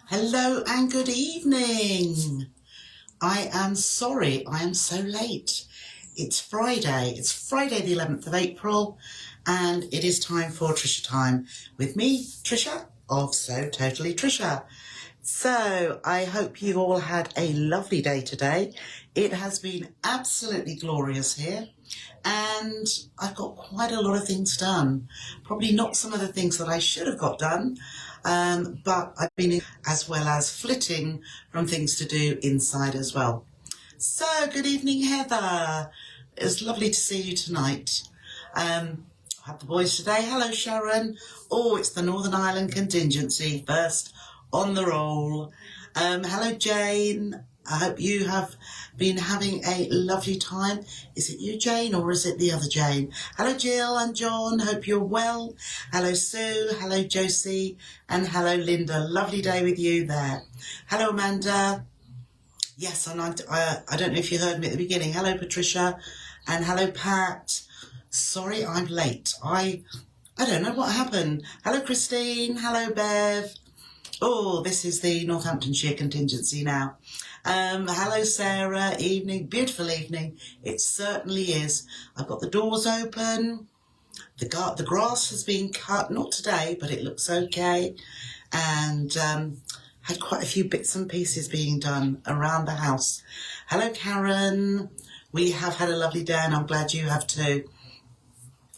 Hello and good evening. I am sorry I am so late. It's Friday the 11th of April, and it is time for Trisha Time with me, Trisha, of So Totally Trisha. So I hope you all had a lovely day today. It has been absolutely glorious here, and I've got quite a lot of things done. Probably not some of the things that I should have got done, but I've been as well as flitting from things to do inside as well. So good evening, Heather. It's lovely to see you tonight. I have the boys today. Hello, Sharon. Oh, it's the Northern Ireland contingency first on the roll. Hello, Jane. I hope you have been having a lovely time. Is it you, Jane, or is it the other Jane? Hello, Jill and John. Hope you're well. Hello, Sue. Hello, Josie. And hello, Linda. Lovely day with you there. Hello, Amanda. Yes, and I don't know if you heard me at the beginning. Hello, Patricia. And hello, Pat. Sorry, I'm late. I don't know what happened. Hello, Christine. Hello, Bev. Oh, this is the Northamptonshire contingency now. Hello, Sarah. Evening. Beautiful evening. It certainly is. I've got the doors open. The grass has been cut. Not today, but it looks okay. And had quite a few bits and pieces being done around the house. Hello, Karen. We have had a lovely day, and I'm glad you have too.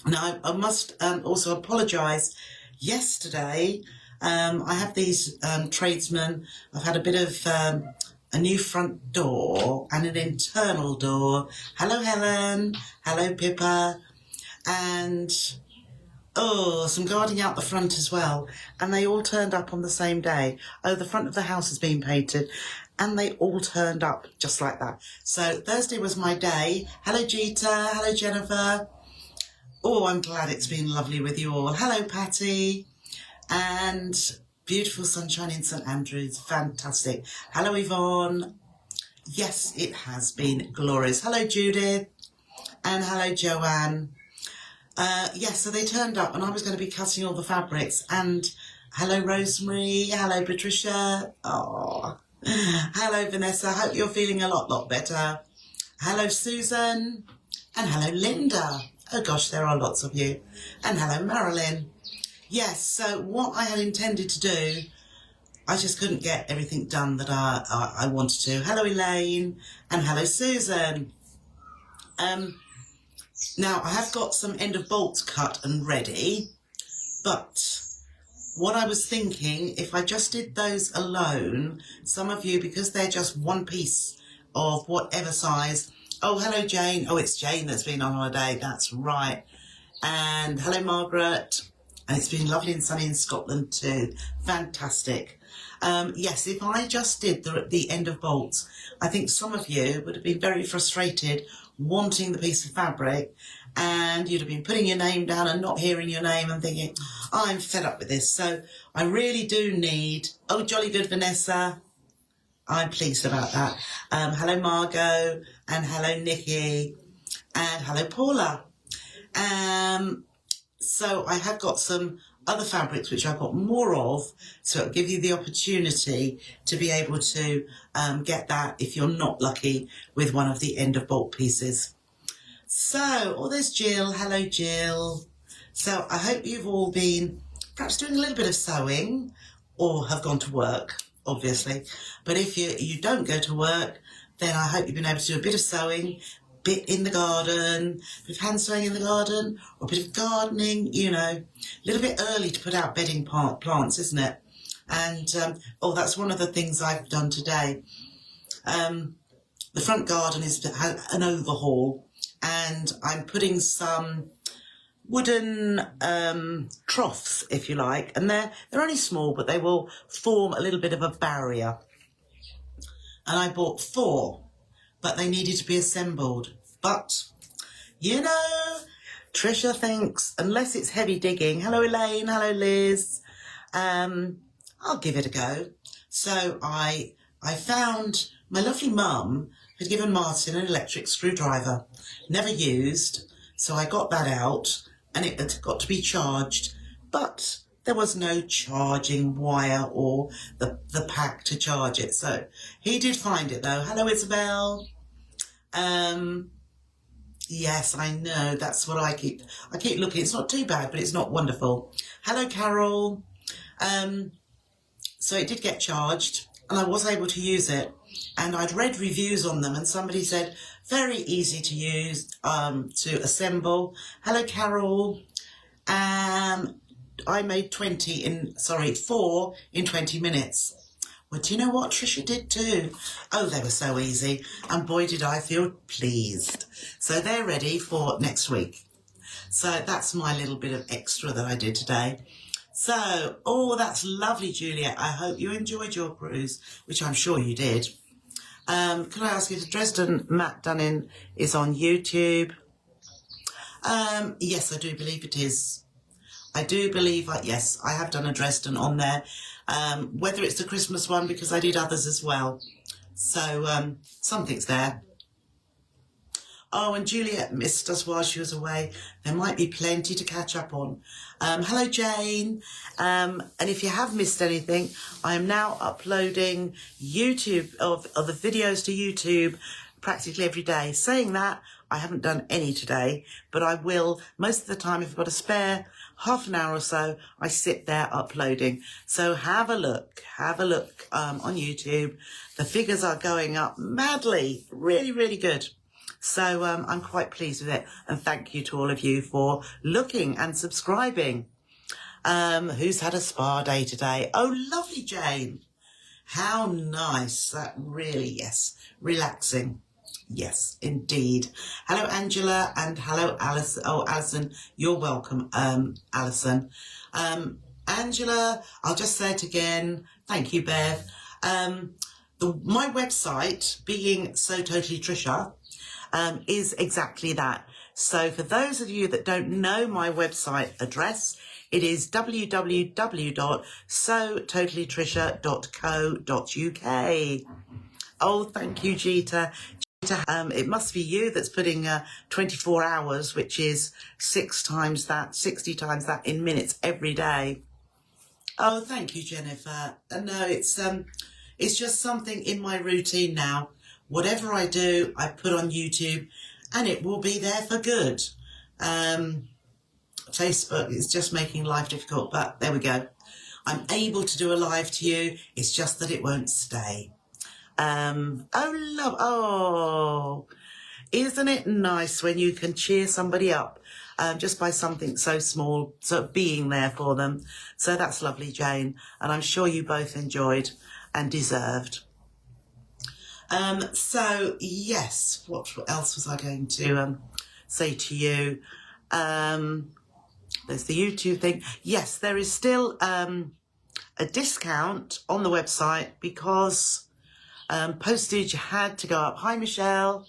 Now, I must also apologise. Yesterday, I have these tradesmen. I've had a bit of a new front door and an internal door. Hello, Helen. Hello, Pippa. And, some gardening out the front as well. And they all turned up on the same day. Oh, the front of the house has been painted. And they all turned up just like that. So Thursday was my day. Hello, Jeeta. Hello, Jennifer. Oh, I'm glad it's been lovely with you all. Hello, Patty. And beautiful sunshine in St Andrews. Fantastic. Hello, Yvonne. Yes, it has been glorious. Hello, Judith. And hello, Joanne. Yes, so they turned up and I was going to be cutting all the fabrics. And hello, Rosemary. Hello, Patricia. Oh, hello, Vanessa. Hope you're feeling a lot better. Hello, Susan. And hello, Linda. Oh, gosh, there are lots of you. And hello, Marilyn. Yes, so what I had intended to do, I just couldn't get everything done that I wanted to. Hello, Elaine, and hello, Susan. Now, I have got some end of bolts cut and ready, but what I was thinking, if I just did those alone, some of you, because they're just one piece of whatever size. Oh, hello, Jane. Oh, it's Jane that's been on holiday. That's right. And hello, Margaret. And it's been lovely and sunny in Scotland too. Fantastic. Yes, if I just did the end of bolts, I think some of you would have been very frustrated wanting the piece of fabric, and you'd have been putting your name down and not hearing your name and thinking, oh, I'm fed up with this. So I really do need, oh, jolly good, Vanessa. I'm pleased about that. Hello, Margot, and hello, Nikki, and hello, Paula. So I have got some other fabrics which I've got more of, so it'll give you the opportunity to be able to get that if you're not lucky with one of the end of bolt pieces. So, oh, there's Jill. Hello, Jill. So I hope you've all been perhaps doing a little bit of sewing or have gone to work, obviously. But if you don't go to work, then I hope you've been able to do a bit of sewing, bit in the garden, a bit of hand sewing in the garden, or a bit of gardening, you know. A little bit early to put out bedding plants, isn't it? And, that's one of the things I've done today. The front garden had an overhaul, and I'm putting some wooden troughs, if you like, and they're only small, but they will form a little bit of a barrier. And I bought 4. But they needed to be assembled. But, you know, Trisha thinks, unless it's heavy digging, hello Elaine, hello Liz, I'll give it a go. So I found my lovely mum had given Martin an electric screwdriver, never used, so I got that out, and it had got to be charged. But there was no charging wire or the pack to charge it. So he did find it though. Hello, Isabel. Yes, I know. That's what I keep looking. It's not too bad, but it's not wonderful. Hello, Carol. So it did get charged and I was able to use it, and I'd read reviews on them and somebody said very easy to use, to assemble. Hello, Carol. I made 4 in 20 minutes. Well, do you know what Trisha did too? Oh, they were so easy. And boy, did I feel pleased. So they're ready for next week. So that's my little bit of extra that I did today. So, oh, that's lovely, Juliet. I hope you enjoyed your cruise, which I'm sure you did. Can I ask you, the Dresden Matt Dunning is on YouTube? Yes, I do believe it is. I do believe, yes, I have done a Dresden on there. Whether it's the Christmas one, because I did others as well. So something's there. Oh, and Juliet missed us while she was away. There might be plenty to catch up on. Hello, Jane. And if you have missed anything, I am now uploading YouTube of the videos to YouTube practically every day. Saying that, I haven't done any today, but I will most of the time. If I've got a spare half an hour or so, I sit there uploading. So have a look on YouTube. The figures are going up madly, really, really good. So I'm quite pleased with it. And thank you to all of you for looking and subscribing. Who's had a spa day today? Oh, lovely, Jane. How nice. That really, yes, relaxing. Yes, indeed. Hello, Angela, and hello, Alice. Oh, Alison, you're welcome, Alison. Angela, I'll just say it again. Thank you, Bev. My website, being So Totally Trisha, is exactly that. So for those of you that don't know my website address, it is www.sototallytrisha.co.uk. Oh, thank you, Jeeta. It must be you that's putting 24 hours, which is 6 times that, 60 times that in minutes every day. Oh, thank you, Jennifer. No, it's just something in my routine now. Whatever I do, I put on YouTube and it will be there for good. Facebook is just making life difficult, but there we go. I'm able to do a live to you. It's just that it won't stay. Oh, isn't it nice when you can cheer somebody up just by something so small, sort of being there for them. So that's lovely, Jane. And I'm sure you both enjoyed and deserved. So yes, what else was I going to say to you? There's the YouTube thing. Yes, there is still a discount on the website because postage had to go up. Hi, Michelle.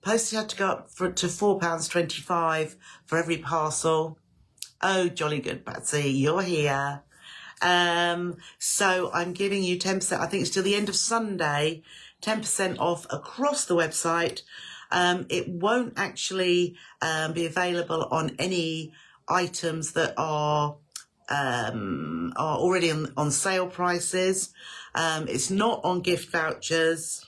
Postage had to go up to £4.25 for every parcel. Oh, jolly good, Patsy, you're here. So I'm giving you 10%, I think it's till the end of Sunday, 10% off across the website. It won't actually be available on any items that are already on sale prices. It's not on gift vouchers,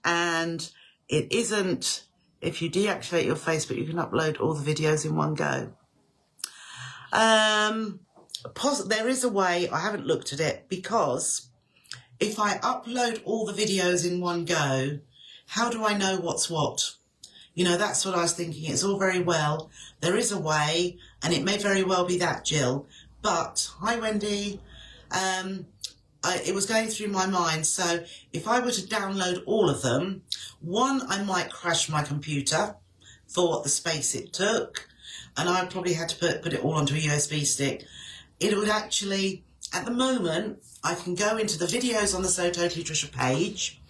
and it isn't, if you deactivate your Facebook, you can upload all the videos in one go. There is a way, I haven't looked at it, because if I upload all the videos in one go, how do I know what's what? You know, that's what I was thinking. It's all very well. There is a way, and it may very well be that, Jill. But, hi, Wendy. It was going through my mind. So if I were to download all of them, one, I might crash my computer for what the space it took. And I probably had to put it all onto a USB stick. It would actually, at the moment, I can go into the videos on the So Totally Trisha page,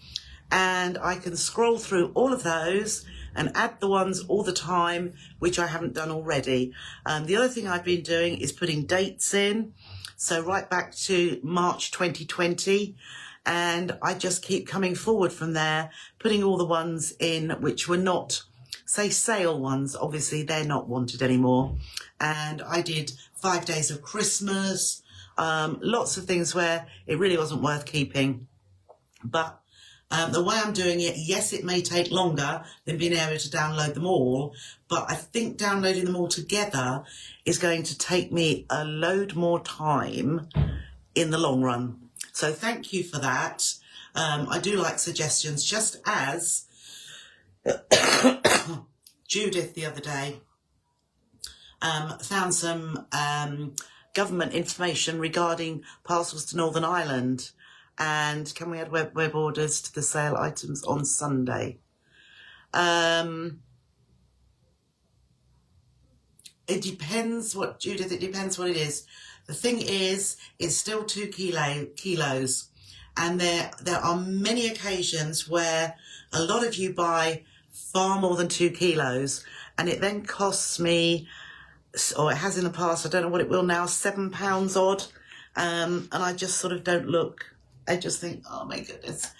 and I can scroll through all of those and add the ones all the time, which I haven't done already. The other thing I've been doing is putting dates in. So right back to March 2020. And I just keep coming forward from there, putting all the ones in which were not, say, sale ones. Obviously, they're not wanted anymore. And I did 5 days of Christmas. Lots of things where it really wasn't worth keeping. But the way I'm doing it, yes, it may take longer than being able to download them all, but I think downloading them all together is going to take me a load more time in the long run. So thank you for that. I do like suggestions, just as Judith the other day found some government information regarding parcels to Northern Ireland. And can we add web orders to the sale items on Sunday? It depends what, Judith, it depends what it is. The thing is, it's still 2 kilos. And there are many occasions where a lot of you buy far more than 2 kilos. And it then costs me, or it has in the past, I don't know what it will now, £7 odd. And I just sort of don't look. I just think, oh my goodness.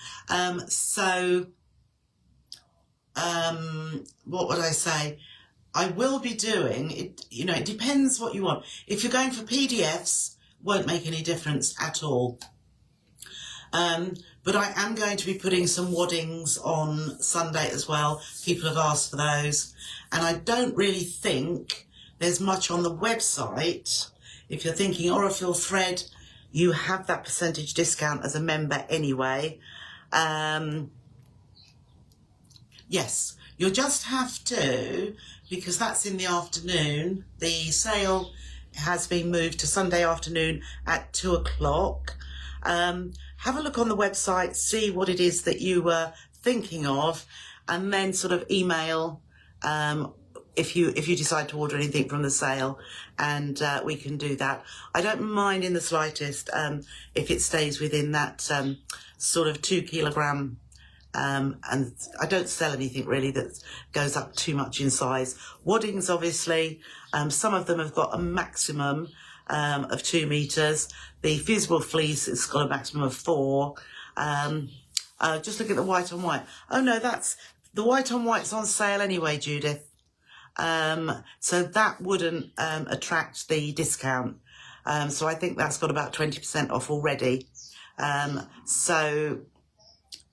What would I say? I will be doing it, you know, it depends what you want. If you're going for PDFs, won't make any difference at all. But I am going to be putting some waddings on Sunday as well. People have asked for those. And I don't really think there's much on the website. If you're thinking Orifil thread, you have that percentage discount as a member anyway. Yes, you'll just have to, because that's in the afternoon. The sale has been moved to Sunday afternoon at 2 o'clock. Have a look on the website, see what it is that you were thinking of, and then sort of email if you decide to order anything from the sale, and we can do that. I don't mind in the slightest if it stays within that sort of 2 kilogram, and I don't sell anything really that goes up too much in size. Waddings, obviously, some of them have got a maximum of 2 meters. The fusible fleece has got a maximum of 4. Just look at the white on white. Oh no, that's the white on white's on sale anyway, Judith. So that wouldn't attract the discount. So I think that's got about 20% off already. So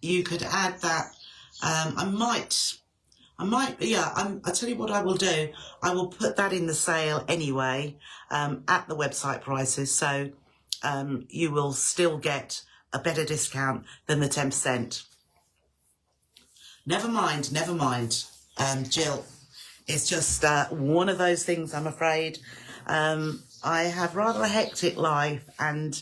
you could add that. I tell you what I will do. I will put that in the sale anyway, at the website prices. So you will still get a better discount than the 10%. Never mind, Jill. It's just one of those things, I'm afraid. I have rather a hectic life, and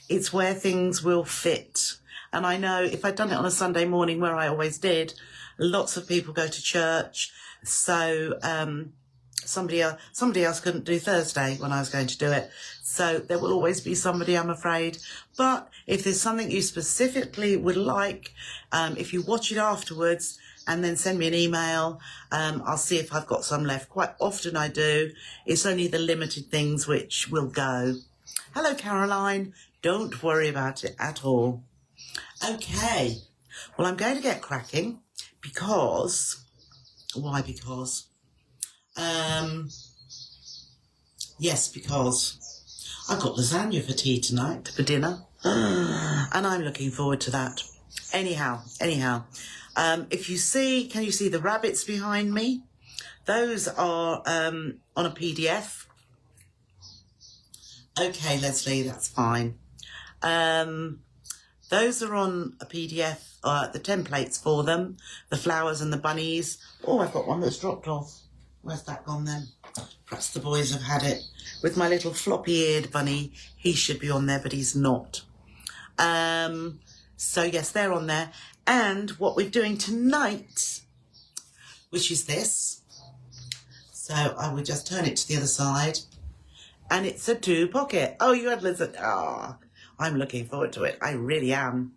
it's where things will fit. And I know if I'd done it on a Sunday morning, where I always did, lots of people go to church. So somebody else couldn't do Thursday when I was going to do it. So there will always be somebody, I'm afraid. But if there's something you specifically would like, if you watch it afterwards, and then send me an email. I'll see if I've got some left. Quite often I do. It's only the limited things which will go. Hello, Caroline. Don't worry about it at all. Okay. Well, I'm going to get cracking because... Why because? Yes, because I've got lasagna for tea tonight, for dinner. And I'm looking forward to that. Anyhow. If you see, can you see the rabbits behind me? Those are on a PDF. Okay, Leslie, that's fine. Those are on a PDF, the templates for them, the flowers and the bunnies. Oh, I've got one that's dropped off. Where's that gone then? Perhaps the boys have had it. With my little floppy-eared bunny, he should be on there, but he's not. So yes, they're on there. And what we're doing tonight, which is this. So I will just turn it to the other side. And it's a 2-pocket. Oh, you had lasagna. Ah, I'm looking forward to it. I really am.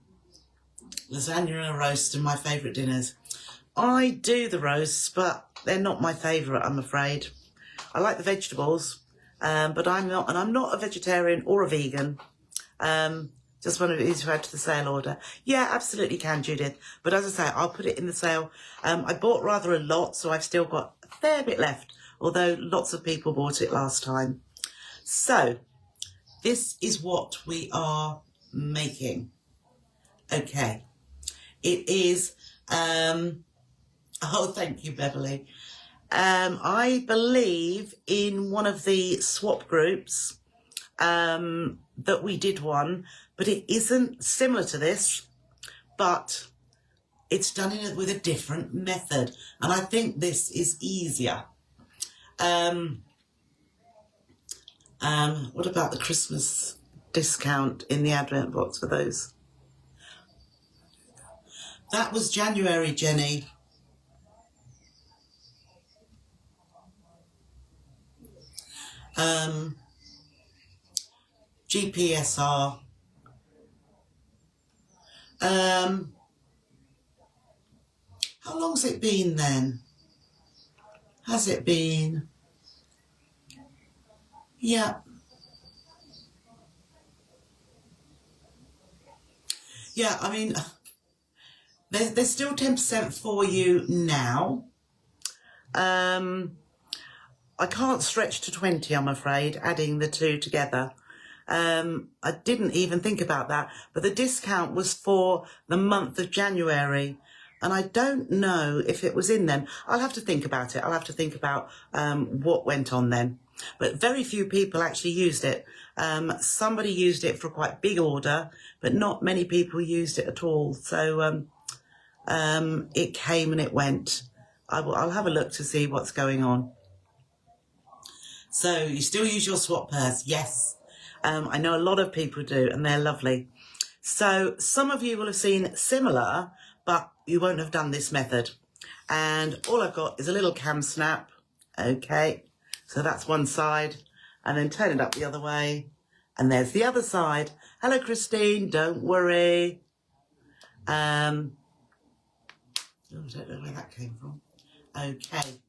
Lasagna and a roast are my favourite dinners. I do the roasts, but they're not my favourite, I'm afraid. I like the vegetables, but I'm not a vegetarian or a vegan. Just one of these to add to the sale order. Yeah, absolutely can, Judith. But as I say, I'll put it in the sale. I bought rather a lot, so I've still got a fair bit left, although lots of people bought it last time. So this is what we are making. Okay. It is, oh, thank you, Beverly. I believe in one of the swap groups that we did one, but it isn't similar to this, but it's done with a different method. And I think this is easier. What about the Christmas discount in the advent box for those? That was January, Jenny. GPSR. How long's it been then? Has it been? Yeah. Yeah, I mean, there's still 10% for you now. I can't stretch to 20, I'm afraid, adding the two together. I didn't even think about that, but the discount was for the month of January, and I don't know if it was in then. I'll have to think about it. I'll have to think about what went on then. But very few people actually used it. Somebody used it for a quite big order, but not many people used it at all. So it came and it went. I'll have a look to see what's going on. So you still use your swap purse? Yes. I know a lot of people do, and they're lovely. So some of you will have seen similar, but you won't have done this method. And all I've got is a little cam snap. Okay, so that's one side, and then turn it up the other way, and there's the other side. Hello, Christine, don't worry. Oh, I don't know where that came from. Okay,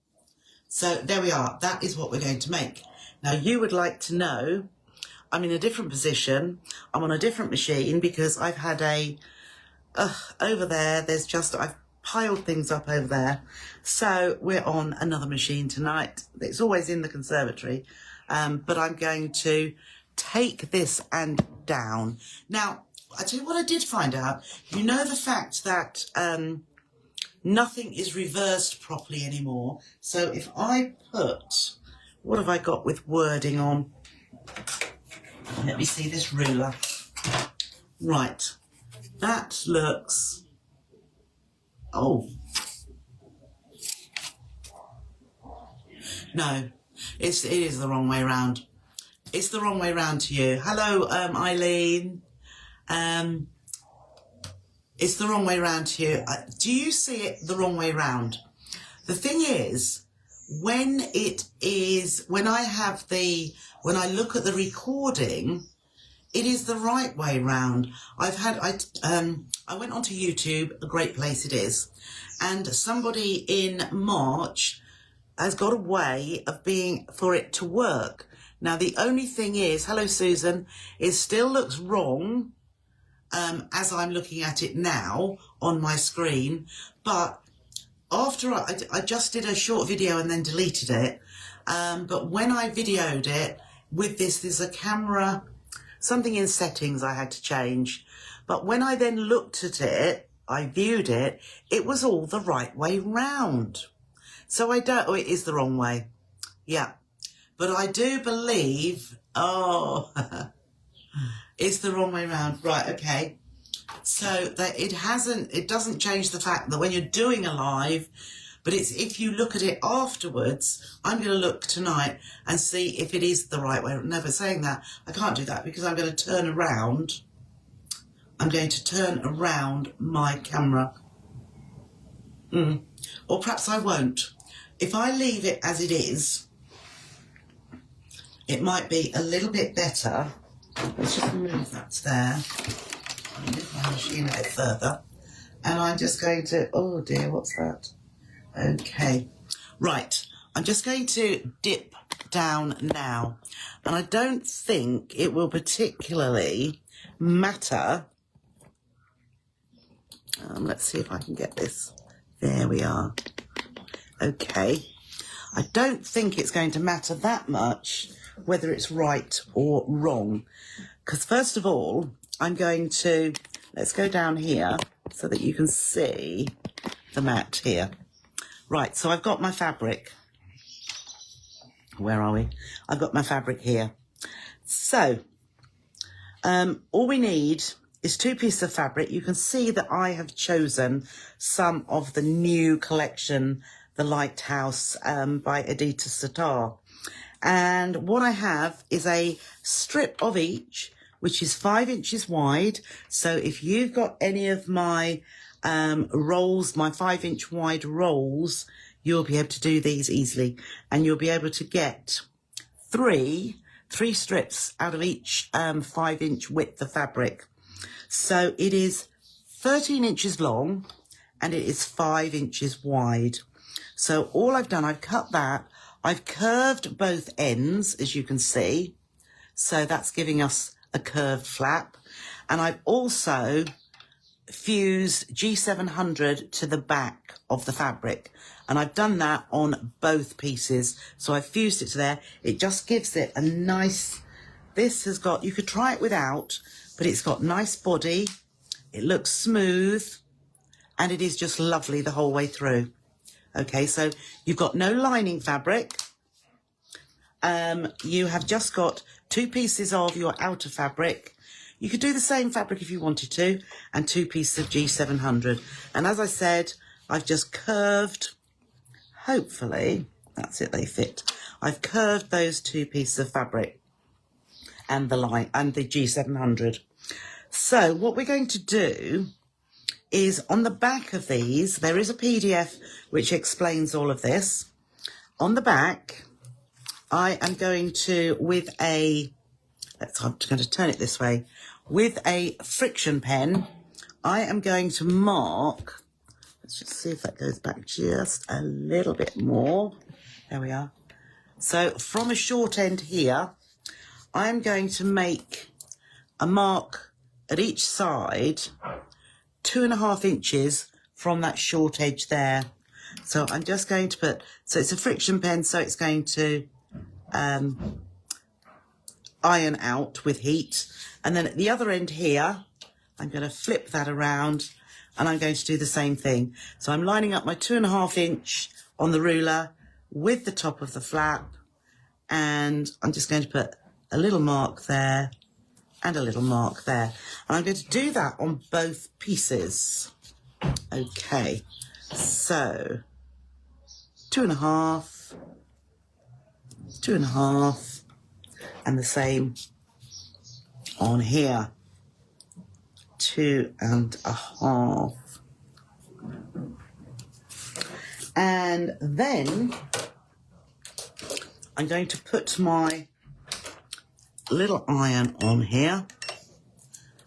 so there we are. That is what we're going to make. Now, you would like to know, I'm in a different position. I'm on a different machine because I've had over there, I've piled things up over there. So we're on another machine tonight. It's always in the conservatory, but I'm going to take this and down. Now, I tell you what I did find out. You know the fact that nothing is reversed properly anymore. So if I put, what have I got with wording on? Let me see this ruler. Right, that looks, oh, no, it is the wrong way round. It's the wrong way round to you. Hello, Eileen. It's the wrong way round to you. Do you see it the wrong way round? The thing is, when I look at the recording, it is the right way round. I went onto YouTube, a great place it is, and somebody in March has got a way of for it to work. Now, the only thing is, hello, Susan, it still looks wrong as I'm looking at it now on my screen, but after I just did a short video and then deleted it, but when I videoed it with this, there's a camera, something in settings I had to change, but when I then looked at it, I viewed it, it was all the right way round. So it is the wrong way, yeah, but I do believe, it's the wrong way round, right, okay. So that it doesn't change the fact that when you're doing a live, but it's if you look at it afterwards, I'm going to look tonight and see if it is the right way. Never saying that, I can't do that because I'm going to turn around. I'm going to turn around my camera. Or perhaps I won't. If I leave it as it is, it might be a little bit better. Let's just move that there. I'll move my machine a bit further. And I'm just going to, oh dear, what's that? Okay, right. I'm just going to dip down now. And I don't think it will particularly matter. Let's see if I can get this. There we are. Okay. I don't think it's going to matter that much whether it's right or wrong. Because first of all, I'm going to, let's go down here so that you can see the mat here. Right, so I've got my fabric. Where are we? I've got my fabric here. So, all we need is 2 pieces of fabric. You can see that I have chosen some of the new collection, The Lighthouse by Edita Satar. And what I have is a strip of each, which is 5 inches wide. So if you've got any of my rolls, my 5-inch wide rolls, you'll be able to do these easily. And you'll be able to get three strips out of each 5-inch width of fabric. So it is 13 inches long and it is 5 inches wide. So all I've done, I've cut that. I've curved both ends, as you can see. So that's giving us a curved flap. And I've also fused G700 to the back of the fabric. And I've done that on both pieces. So I've fused it to there. It just gives it a nice, this has got, you could try it without, but it's got nice body. It looks smooth and it is just lovely the whole way through. Okay, so you've got no lining fabric. You have just got 2 pieces of your outer fabric. You could do the same fabric if you wanted to, and 2 pieces of G700. And as I said, I've just curved, hopefully, that's it, they fit. I've curved those 2 pieces of fabric and the line and the G700. So what we're going to do is on the back of these, there is a PDF which explains all of this. On the back, I am going to, with a, I'm going to turn it this way, with a friction pen, I am going to mark, let's just see if that goes back just a little bit more. There we are. So from a short end here, I'm going to make a mark at each side, 2.5 inches from that short edge there. So I'm just going to put, so it's a friction pen, so it's going to iron out with heat. And then at the other end here, I'm going to flip that around and I'm going to do the same thing. So I'm lining up my 2.5 inch on the ruler with the top of the flap, and I'm just going to put a little mark there and a little mark there. And I'm going to do that on both pieces. Okay, so 2.5, 2.5, and the same on here, 2.5. And then I'm going to put my little iron on here.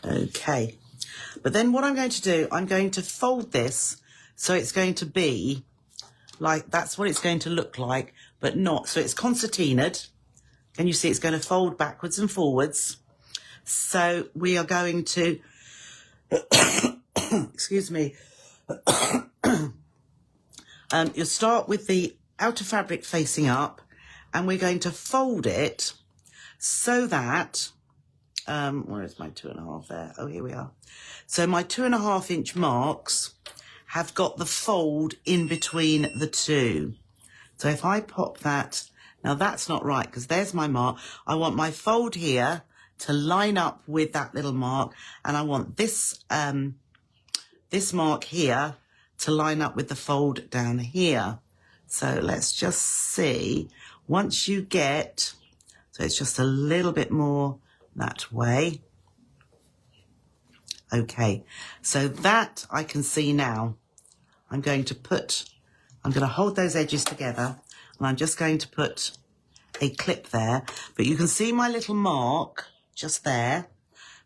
Okay, but then what I'm going to do, I'm going to fold this so it's going to be like, that's what it's going to look like, but not, so it's concertinaed. Can you see it's going to fold backwards and forwards? So we are going to, excuse me, you'll start with the outer fabric facing up, and we're going to fold it so that, where is my 2.5 there? Oh, here we are. So my 2.5 inch marks have got the fold in between the two. So if I pop that, now that's not right because there's my mark. I want my fold here to line up with that little mark, and I want this, this mark here to line up with the fold down here. So let's just see, once you get, so it's just a little bit more that way. Okay, so that I can see now. I'm going to hold those edges together, and I'm just going to put a clip there, but you can see my little mark just there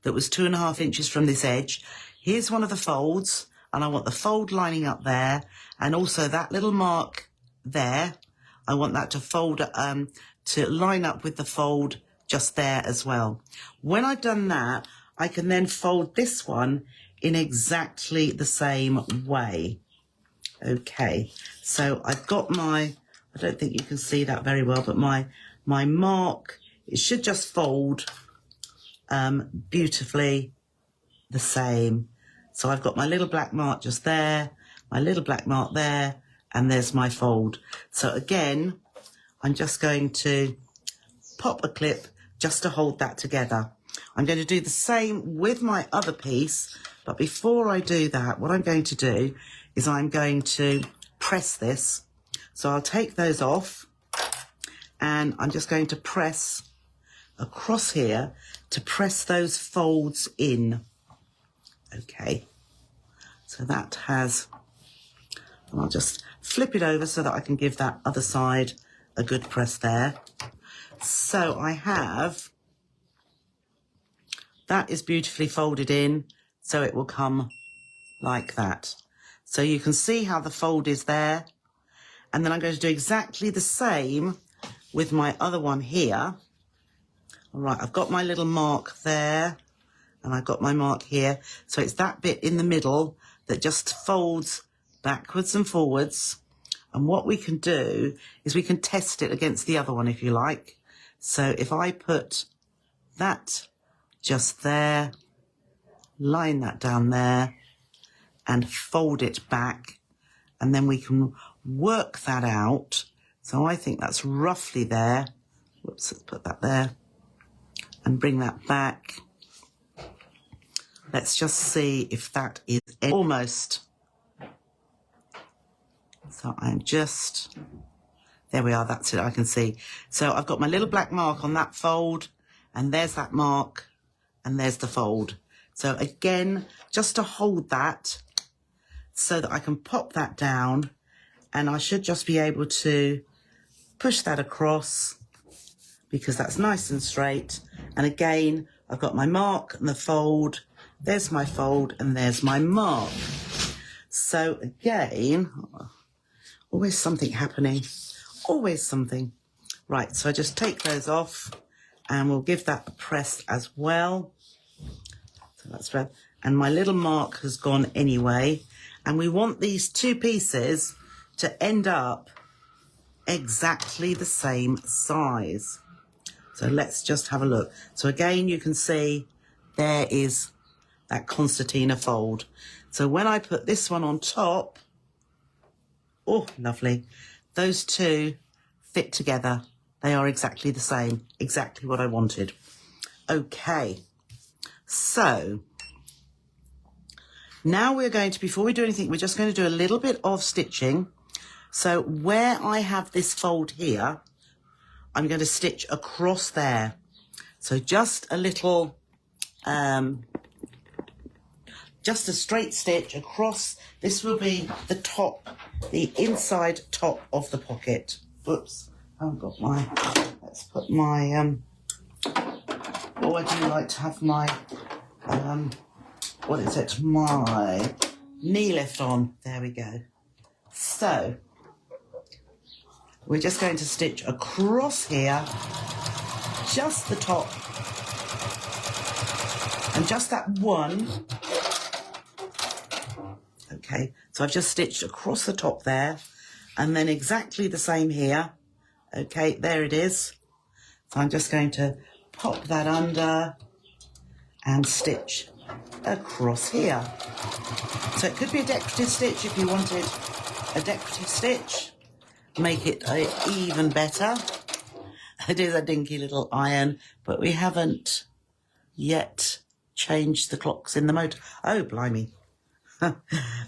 that was 2.5 inches from this edge. Here's one of the folds, and I want the fold lining up there, and also that little mark there, I want that to fold, to line up with the fold just there as well. When I've done that, I can then fold this one in exactly the same way. Okay, so I've got my, I don't think you can see that very well, but my mark it should just fold beautifully the same. So I've got my little black mark just there, my little black mark there, and there's my fold. So again, I'm just going to pop a clip just to hold that together. I'm going to do the same with my other piece, but before I do that, what I'm going to do is I'm going to press this. So I'll take those off, and I'm just going to press across here to press those folds in. Okay, so that has, and I'll just flip it over so that I can give that other side a good press there. So I have, that is beautifully folded in, so it will come like that. So you can see how the fold is there. And then I'm going to do exactly the same with my other one here. All right, I've got my little mark there, and I've got my mark here. So it's that bit in the middle that just folds backwards and forwards. And what we can do is we can test it against the other one if you like. So if I put that just there, line that down there, and fold it back, and then we can work that out. So I think that's roughly there. Whoops, let's put that there and bring that back. Let's just see if that is almost. So I'm just, there we are, that's it, I can see. So I've got my little black mark on that fold, and there's that mark, and there's the fold. So again, just to hold that so that I can pop that down, and I should just be able to push that across because that's nice and straight. And again, I've got my mark and the fold. There's my fold and there's my mark. So again, always something happening, always something. Right, so I just take those off and we'll give that a press as well. So that's right. And my little mark has gone anyway. And we want these two pieces to end up exactly the same size. So let's just have a look. So again, you can see there is that concertina fold. So when I put this one on top, oh, lovely. Those two fit together. They are exactly the same, exactly what I wanted. Okay, so now we're going to, before we do anything, we're just going to do a little bit of stitching. So where I have this fold here, I'm going to stitch across there. So just a little, just a straight stitch across. This will be the top, the inside top of the pocket. Oops, I haven't got my, let's put my, oh, I do like to have my, what is it, my knee lift on. There we go. So we're just going to stitch across here, just the top, and just that one. Okay, so I've just stitched across the top there, and then exactly the same here. Okay, there it is. So I'm just going to pop that under and stitch across here. So it could be a decorative stitch if you wanted a decorative stitch. Make it even better. It is a dinky little iron, but we haven't yet changed the clocks in the motor. Oh, blimey.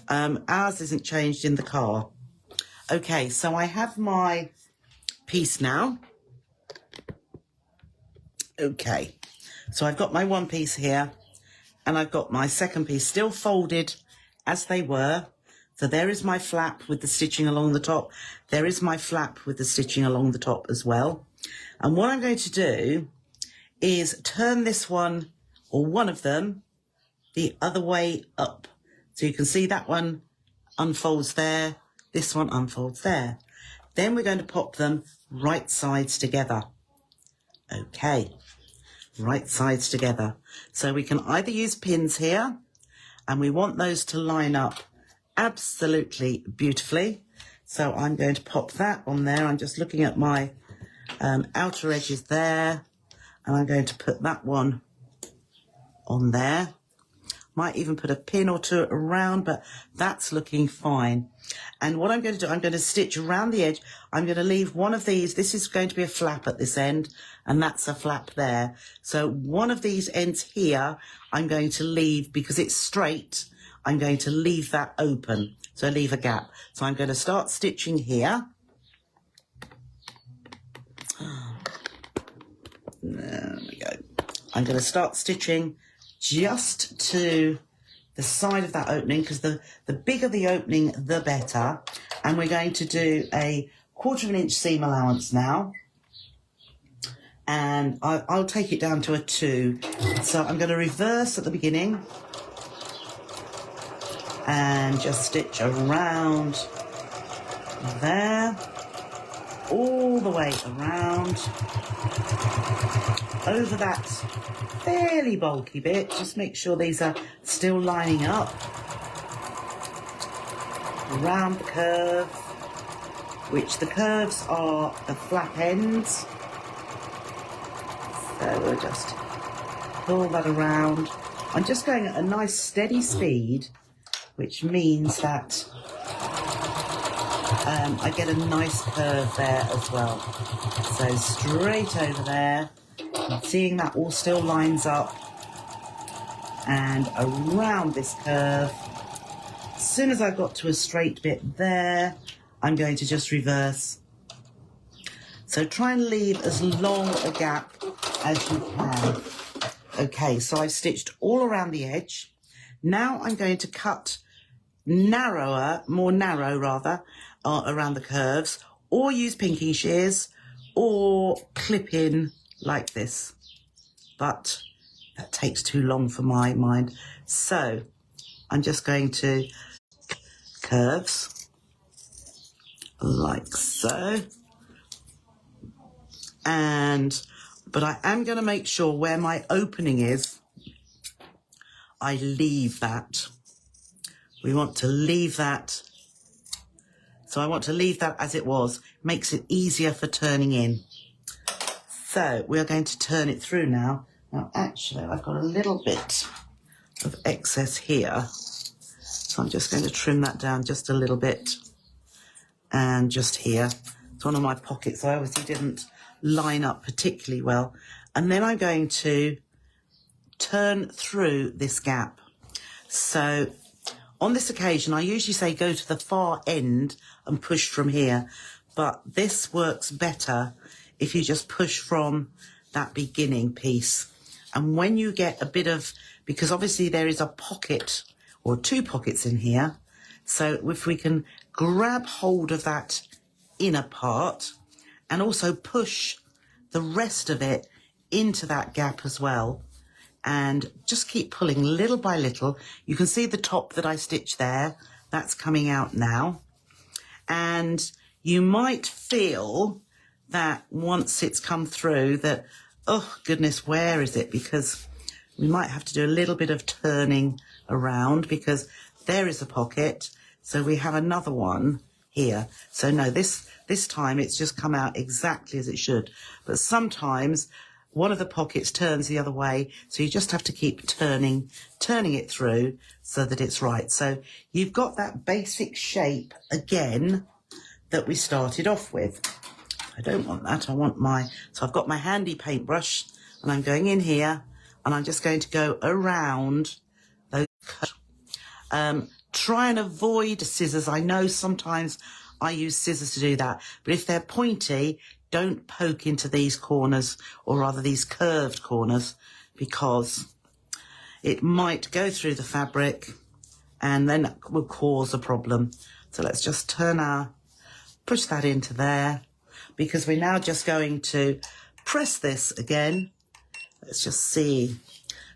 Ours isn't changed in the car. Okay, so I have my piece now. Okay, so I've got my one piece here, and I've got my second piece still folded as they were. So there is my flap with the stitching along the top. There is my flap with the stitching along the top as well. And what I'm going to do is turn this one, or one of them, the other way up. So you can see that one unfolds there, this one unfolds there. Then we're going to pop them right sides together. Okay, right sides together. So we can either use pins here, and we want those to line up absolutely beautifully. So I'm going to pop that on there. I'm just looking at my outer edges there. And I'm going to put that one on there. Might even put a pin or two around, but that's looking fine. And what I'm going to do, I'm going to stitch around the edge. I'm going to leave one of these. This is going to be a flap at this end, and that's a flap there. So one of these ends here, I'm going to leave, because it's straight, I'm going to leave that open. So leave a gap. So I'm going to start stitching here. There we go. I'm going to start stitching just to the side of that opening, because the bigger the opening, the better. And we're going to do a 1/4 inch seam allowance now. And I'll take it down to a 2. So I'm going to reverse at the beginning and just stitch around there, all the way around, over that fairly bulky bit. Just make sure these are still lining up, around the curve, which the curves are the flap ends. So we'll just pull that around. I'm just going at a nice steady speed, which means that I get a nice curve there as well. So straight over there, seeing that all still lines up, and around this curve. As soon as I've got to a straight bit there, I'm going to just reverse. So try and leave as long a gap as you can. Okay, so I've stitched all around the edge. Now I'm going to cut narrower, more narrow rather, around the curves, or use pinking shears, or clip in like this. But that takes too long for my mind. So I'm just going to curves like so. But I am going to make sure where my opening is, I leave that. We want to leave that. So I want to leave that as it was. Makes it easier for turning in. So we are going to turn it through now. Now actually I've got a little bit of excess here. So I'm just going to trim that down just a little bit. And just here. It's one of my pockets. I obviously didn't line up particularly well. And then I'm going to turn through this gap. So on this occasion, I usually say go to the far end and push from here, but this works better if you just push from that beginning piece. And when you get a bit of, because obviously there is a pocket or 2 pockets in here, so if we can grab hold of that inner part and also push the rest of it into that gap as well, and just keep pulling little by little. You can see the top that I stitched there, that's coming out now. And you might feel that once it's come through that, oh goodness, where is it? Because we might have to do a little bit of turning around, because there is a pocket. So we have another one here. So no, this time it's just come out exactly as it should. But sometimes one of the pockets turns the other way, so you just have to keep turning it through so that it's right. So you've got that basic shape again that we started off with. I don't want that. I want so I've got my handy paintbrush, and I'm going in here, and I'm just going to go around those curves. Try and avoid scissors. I know sometimes I use scissors to do that, but if they're pointy, don't poke into these corners, or rather these curved corners, because it might go through the fabric and then it will cause a problem. So let's just push that into there, because we're now just going to press this again. Let's just see.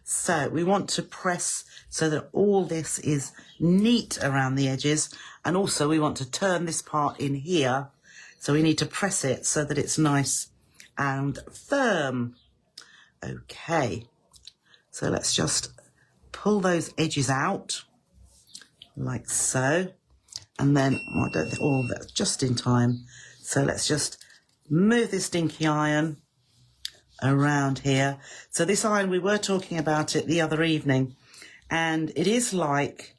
So we want to press so that all this is neat around the edges, and also we want to turn this part in here. So we need to press it so that it's nice and firm. Okay, so let's just pull those edges out like so. And then, I don't think, oh, that's just in time. So let's just move this dinky iron around here. So this iron, we were talking about it the other evening, and it is like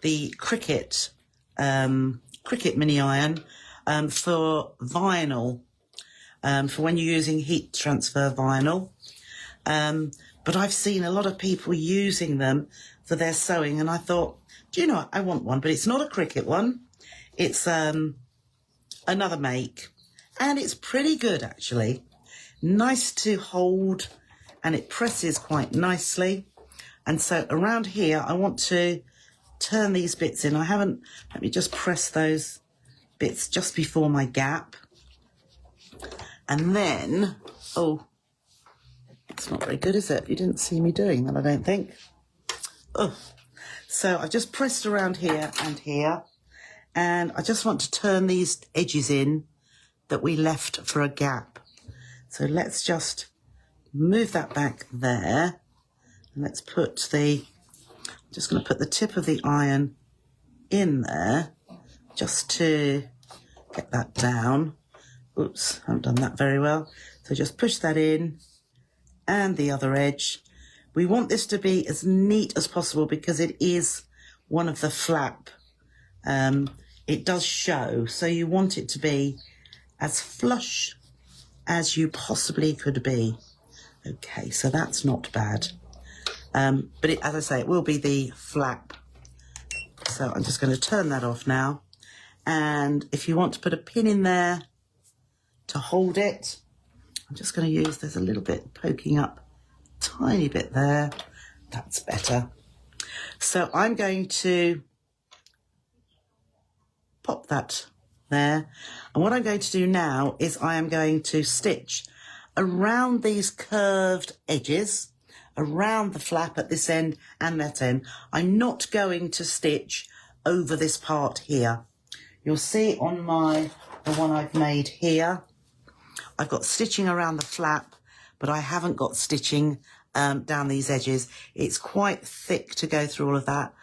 the cricket mini iron for vinyl, for when you're using heat transfer vinyl. But I've seen a lot of people using them for their sewing, and I thought, do you know what? I want one, but it's not a cricket one. It's another make, and it's pretty good actually. Nice to hold, and it presses quite nicely. And so around here, I want to turn these bits in. Let me just press those bits just before my gap. And then, oh, it's not very good, is it? You didn't see me doing that, I don't think. Oh, so I just pressed around here and here, and I just want to turn these edges in that we left for a gap. So let's just move that back there, and let's put I'm just going to put the tip of the iron in there just to get that down. Oops, I haven't done that very well. So just push that in, and the other edge. We want this to be as neat as possible because it is one of the flap. It does show, so you want it to be as flush as you possibly could be. Okay, so that's not bad. But as I say, it will be the flap. So I'm just going to turn that off now. And if you want to put a pin in there to hold it, I'm just going to use, there's a little bit poking up, tiny bit there. That's better. So I'm going to pop that there. And what I'm going to do now is I am going to stitch around these curved edges, around the flap at this end and that end. I'm not going to stitch over this part here. You'll see on the one I've made here, I've got stitching around the flap, but I haven't got stitching down these edges. It's quite thick to go through all of that.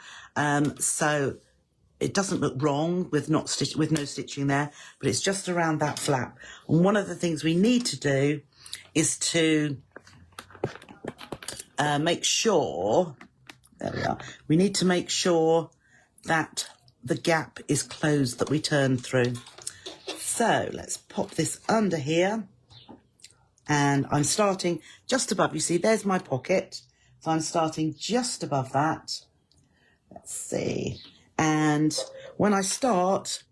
So it doesn't look wrong with no stitching there, but it's just around that flap. And one of the things we need to do is to make sure, there we are, we need to make sure that the gap is closed that we turn through. So let's pop this under here, and I'm starting just above. You see, there's my pocket. So I'm starting just above that. Let's see. And when I start,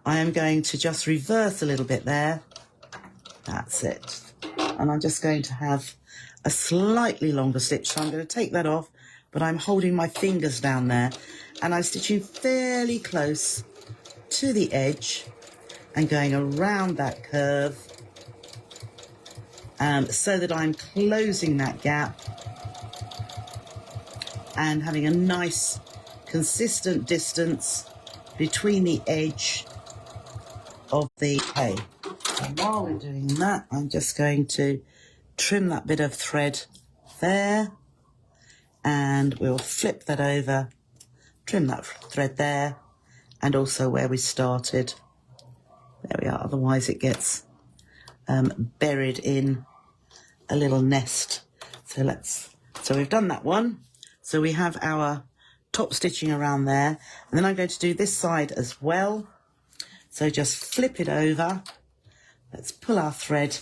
I am going to just reverse a little bit there. That's it. And I'm just going to have a slightly longer stitch. So I'm going to take that off, but I'm holding my fingers down there, and I'm stitching fairly close to the edge and going around that curve, so that I'm closing that gap and having a nice consistent distance between the edge of the hay. And while we're doing that, I'm just going to trim that bit of thread there, and we'll flip that over, trim that thread there, and also where we started. There we are, otherwise it gets buried in a little nest. So we've done that one. So we have our top stitching around there, and then I'm going to do this side as well. So just flip it over. Let's pull our thread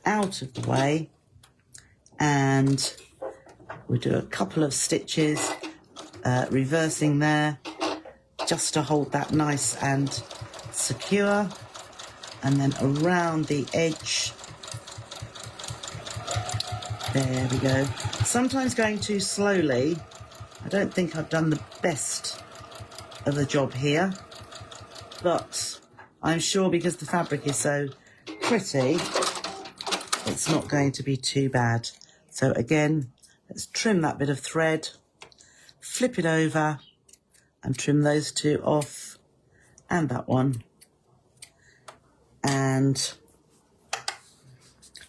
out of the way, and we'll do a couple of stitches, reversing there, just to hold that nice and secure, and then around the edge. There we go. Sometimes going too slowly. I don't think I've done the best of the job here, but I'm sure because the fabric is so pretty, it's not going to be too bad. So again, let's trim that bit of thread, flip it over, and trim those two off, and that one. And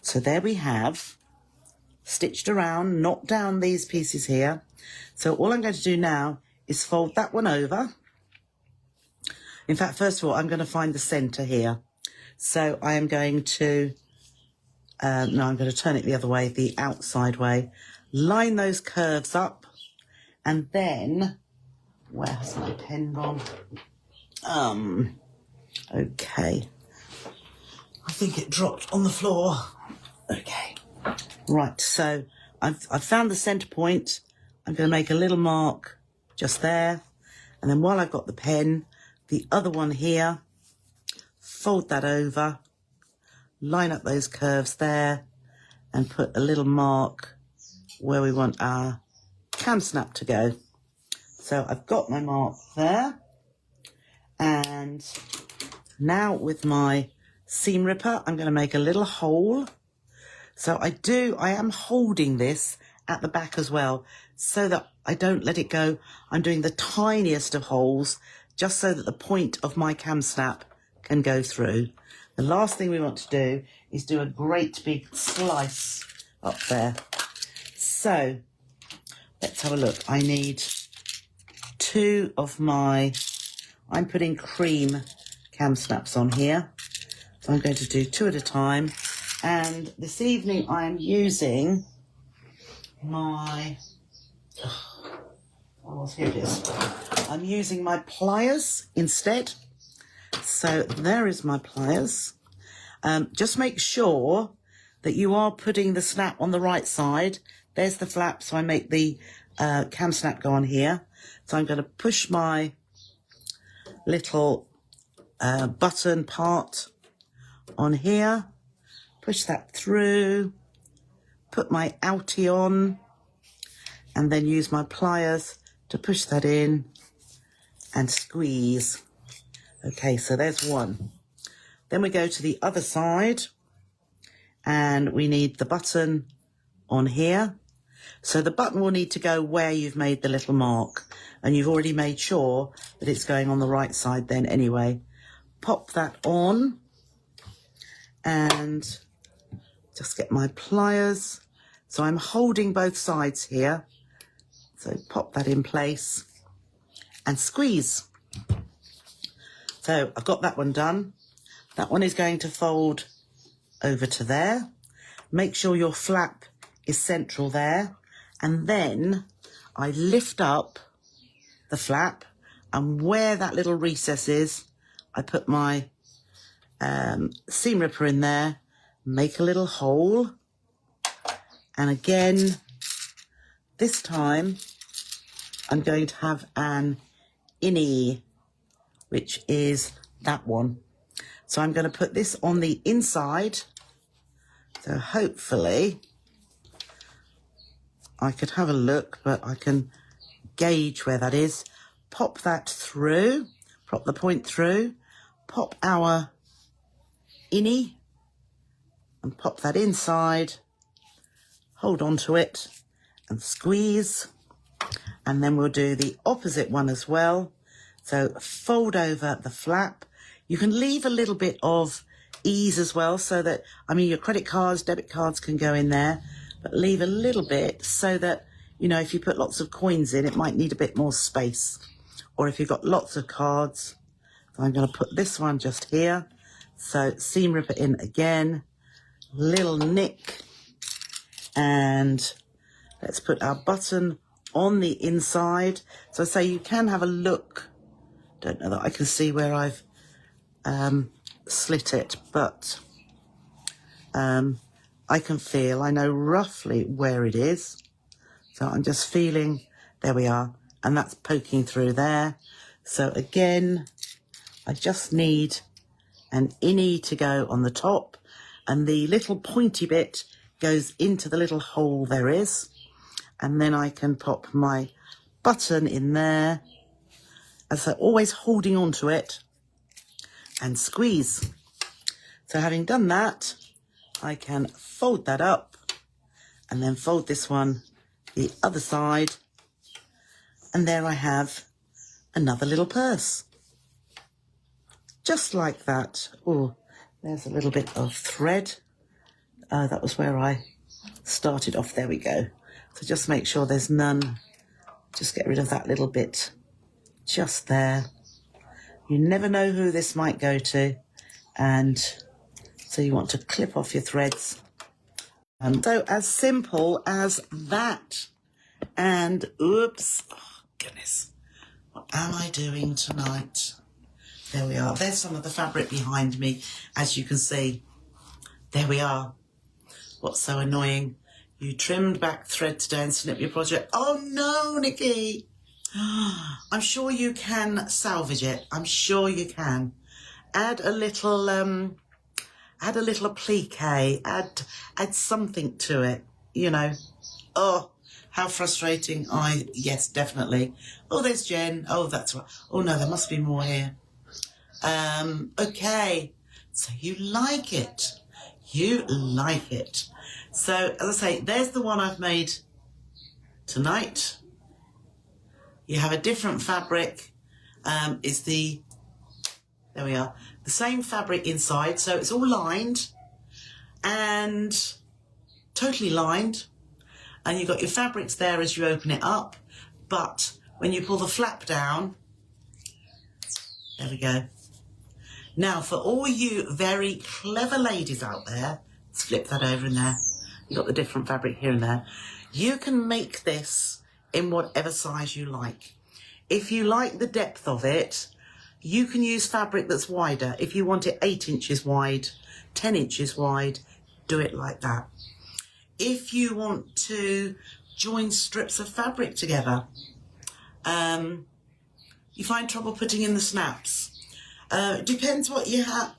so there we have stitched around, not down these pieces here. So all I'm going to do now is fold that one over. In fact, first of all, I'm going to find the centre here. So I am going to No, I'm going to turn it the other way, the outside way. Line those curves up, and then, where has my pen gone? Okay. I think it dropped on the floor. Okay. Right, so I've found the centre point. I'm going to make a little mark just there. And then while I've got the pen, the other one here, fold that over, line up those curves there, and put a little mark where we want our cam snap to go. So I've got my mark there. And now with my seam ripper, I'm going to make a little hole. So I am holding this at the back as well, so that I don't let it go. I'm doing the tiniest of holes, just so that the point of my cam snap can go through. The last thing we want to do is do a great big slice up there. So let's have a look. I need two of my, I'm putting cream cam snaps on here. So I'm going to do two at a time. And this evening I am using my, here it is. I'm using my pliers instead. So there is my pliers. Just make sure that you are putting the snap on the right side. There's the flap, so I make the cam snap go on here. So I'm going to push my little button part on here, push that through, put my outie on, and then use my pliers to push that in and squeeze. Okay, so there's one. Then we go to the other side, and we need the button on here. So the button will need to go where you've made the little mark, and you've already made sure that it's going on the right side then anyway. Pop that on, and just get my pliers. So I'm holding both sides here. So pop that in place and squeeze. So I've got that one done. That one is going to fold over to there. Make sure your flap is central there. And then I lift up the flap, and where that little recess is, I put my seam ripper in there, make a little hole. And again, this time I'm going to have an innie, which is that one. So I'm going to put this on the inside. So hopefully I could have a look, but I can gauge where that is. Pop that through, pop the point through, pop our innie and pop that inside, hold on to it and squeeze. And then we'll do the opposite one as well. So fold over the flap. You can leave a little bit of ease as well, so that, I mean, your credit cards, debit cards can go in there, but leave a little bit so that, you know, if you put lots of coins in, it might need a bit more space. Or if you've got lots of cards. So I'm going to put this one just here. So seam ripper in again, little nick, and let's put our button on the inside. So say you can have a look. Don't know that I can see where I've slit it, but I can feel, I know roughly where it is. So I'm just feeling, there we are, and that's poking through there. So again, I just need an innie to go on the top, and the little pointy bit goes into the little hole there is. And then I can pop my button in there, as so always holding on to it, and squeeze. So having done that, I can fold that up and then fold this one the other side, and there I have another little purse. Just like that. Oh, there's a little bit of thread. That was where I started off. There we go. So just make sure there's none. Just get rid of that little bit just there. You never know who this might go to, and so you want to clip off your threads So as simple as that. And oops, oh, goodness, what am I doing tonight? There we are. There's some of the fabric behind me, as you can see. There we are. What's so annoying? You trimmed back thread today and snip your project. Oh no, Nikki. I'm sure you can salvage it. I'm sure you can. Add a little applique, add something to it, you know. Oh, how frustrating. Yes, definitely. Oh, there's Jen. Oh, that's right. Oh no, there must be more here. Okay, so you like it. You like it. So, as I say, there's the one I've made tonight. You have a different fabric. There we are, the same fabric inside, so it's all lined and totally lined, and you've got your fabrics there as you open it up, but when you pull the flap down, there we go. Now, for all you very clever ladies out there, let's flip that over in there. You've got the different fabric here and there. You can make this in whatever size you like. If you like the depth of it, you can use fabric that's wider. If you want it 8 inches wide, 10 inches wide, do it like that. If you want to join strips of fabric together, you find trouble putting in the snaps. It depends what you have.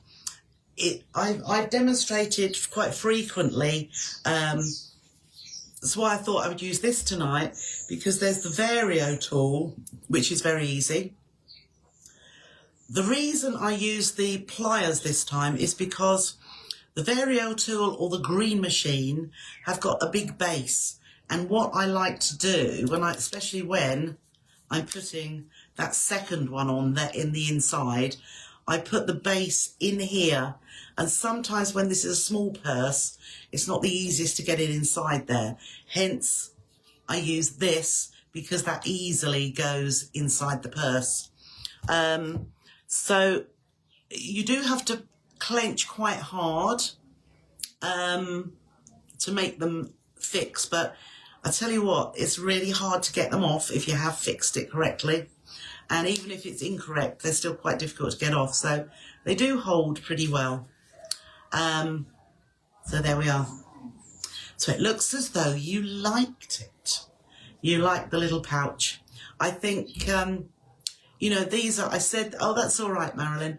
I've demonstrated quite frequently. That's why I thought I would use this tonight, because there's the Vario tool, which is very easy. The reason I use the pliers this time is because the Vario tool or the green machine have got a big base. And what I like to do, especially when I'm putting that second one on there in the inside, I put the base in here. And sometimes when this is a small purse, it's not the easiest to get it inside there. Hence, I use this because that easily goes inside the purse. So you do have to clench quite hard to make them fix, but I tell you what, it's really hard to get them off if you have fixed it correctly. And even if it's incorrect, they're still quite difficult to get off. So they do hold pretty well. So there we are. So it looks as though you liked it. You liked the little pouch. I think, you know, these are, I said, oh, that's all right, Marilyn.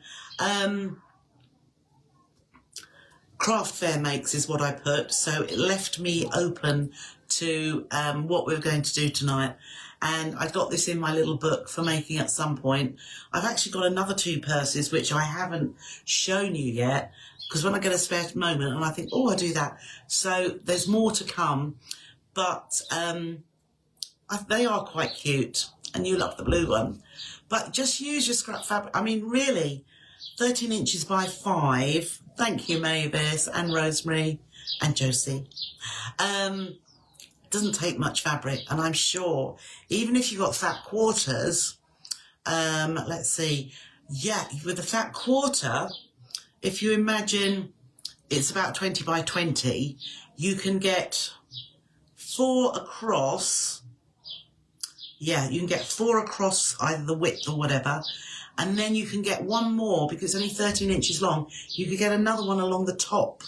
Craft Fair Makes is what I put. So it left me open to what we were going to do tonight. And I got this in my little book for making at some point. I've actually got another 2 purses, which I haven't shown you yet, because when I get a spare moment and I think, oh, I'll do that. So there's more to come, but they are quite cute, and you love the blue one. But just use your scrap fabric. I mean, really, 13 inches by 5. Thank you, Mavis and Rosemary and Josie. Doesn't take much fabric, and I'm sure even if you've got fat quarters, let's see, yeah, with the fat quarter, if you imagine it's about 20 by 20, you can get 4 across. Yeah, you can get 4 across either the width or whatever, and then you can get 1 more because it's only 13 inches long. You could get another one along the top.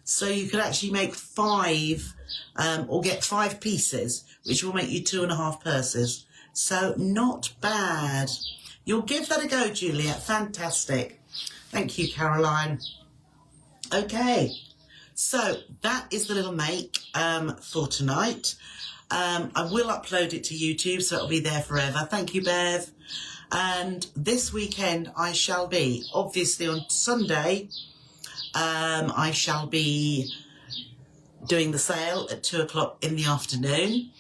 So you could actually make 5 or get 5 pieces, which will make you 2.5 purses. So not bad. You'll give that a go, Juliet. Fantastic. Thank you, Caroline. Okay, so that is the little make for tonight. I will upload it to YouTube, so it'll be there forever. Thank you, Bev. And this weekend I shall be, obviously on Sunday, I shall be doing the sale at 2 o'clock in the afternoon.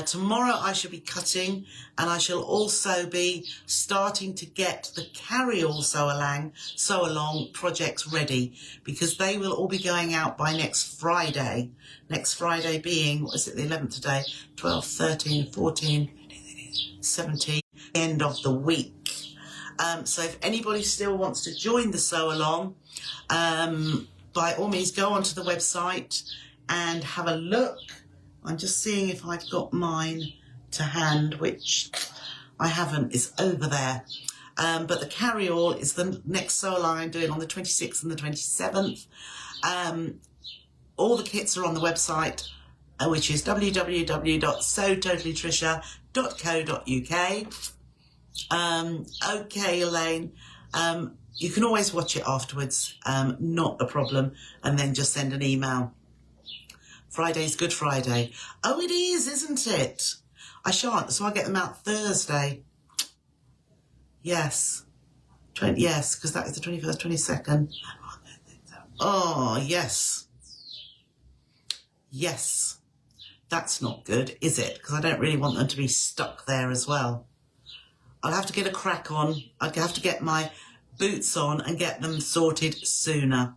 Tomorrow I shall be cutting, and I shall also be starting to get the carry-all sew-along projects ready, because they will all be going out by next Friday. Next Friday being, what is it, the 11th today? 12, 13, 14, 17, end of the week. So if anybody still wants to join the sew-along, by all means go onto the website and have a look. I'm just seeing if I've got mine to hand, which I haven't. It's over there. But the carry-all is the next sew along I'm doing on the 26th and the 27th. All the kits are on the website, which is www.sewtotallytrisha.co.uk. Okay, Elaine, you can always watch it afterwards, not a problem, and then just send an email. Friday's Good Friday. Oh, it is, isn't it? I shan't, so I'll get them out Thursday. Yes. Yes, because that is the 21st, 22nd. Oh, yes. Yes. That's not good, is it? Because I don't really want them to be stuck there as well. I'll have to get a crack on. I'll have to get my boots on and get them sorted sooner.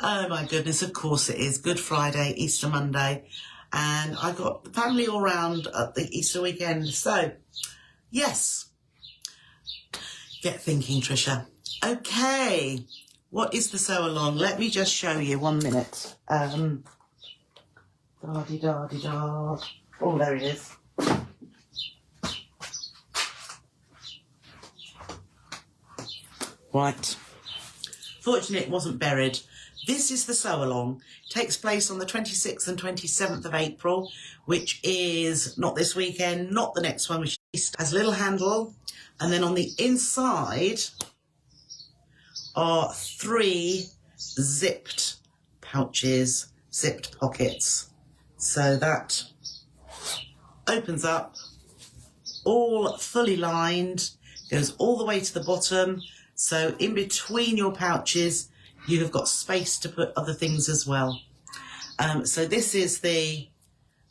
Oh my goodness, of course it is. Good Friday, Easter Monday. And I've got the family all round at the Easter weekend. So, yes. Get thinking, Trisha. Okay. What is the sew along? Let me just show you 1 minute. Da-di-da-di-da. Oh, there it is. Right. Fortunately, it wasn't buried. This is the sew along. Takes place on the 26th and 27th of April, which is not this weekend, not the next one, which has a little handle. And then on the inside are 3 zipped pouches, zipped pockets. So that opens up, all fully lined, goes all the way to the bottom. So in between your pouches, you have got space to put other things as well. So this is the,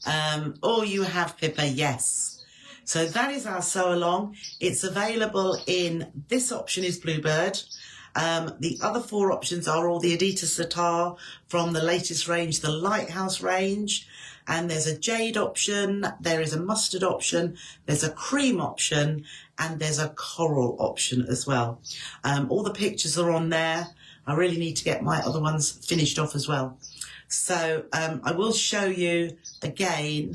oh, you have Pippa, yes. So that is our sew along. It's available in, this option is Bluebird. The other 4 options are all the Adidas Satar from the latest range, the Lighthouse range. And there's a jade option, there is a mustard option, there's a cream option, and there's a coral option as well. All the pictures are on there. I really need to get my other ones finished off as well. So I will show you again.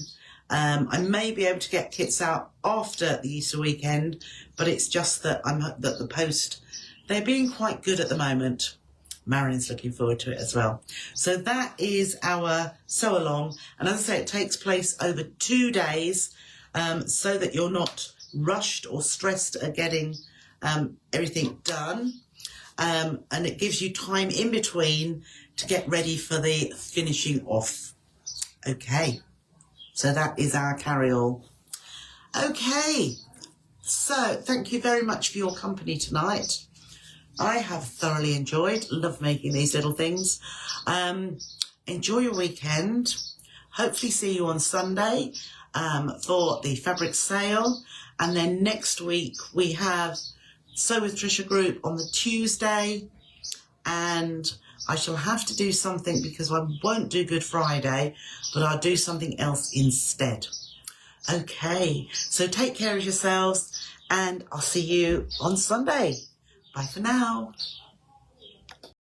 I may be able to get kits out after the Easter weekend, but it's just that that the post, they're being quite good at the moment. Marion's looking forward to it as well. So that is our sew along. And as I say, it takes place over 2 days, so that you're not rushed or stressed at getting everything done. And it gives you time in between to get ready for the finishing off. Okay. So that is our carry-all. Okay. So thank you very much for your company tonight. I have thoroughly enjoyed, love making these little things. Enjoy your weekend. Hopefully see you on Sunday for the fabric sale. And then next week we have Sew with Trisha group on the Tuesday. And I shall have to do something because I won't do Good Friday, but I'll do something else instead. Okay, so take care of yourselves and I'll see you on Sunday. Bye for now.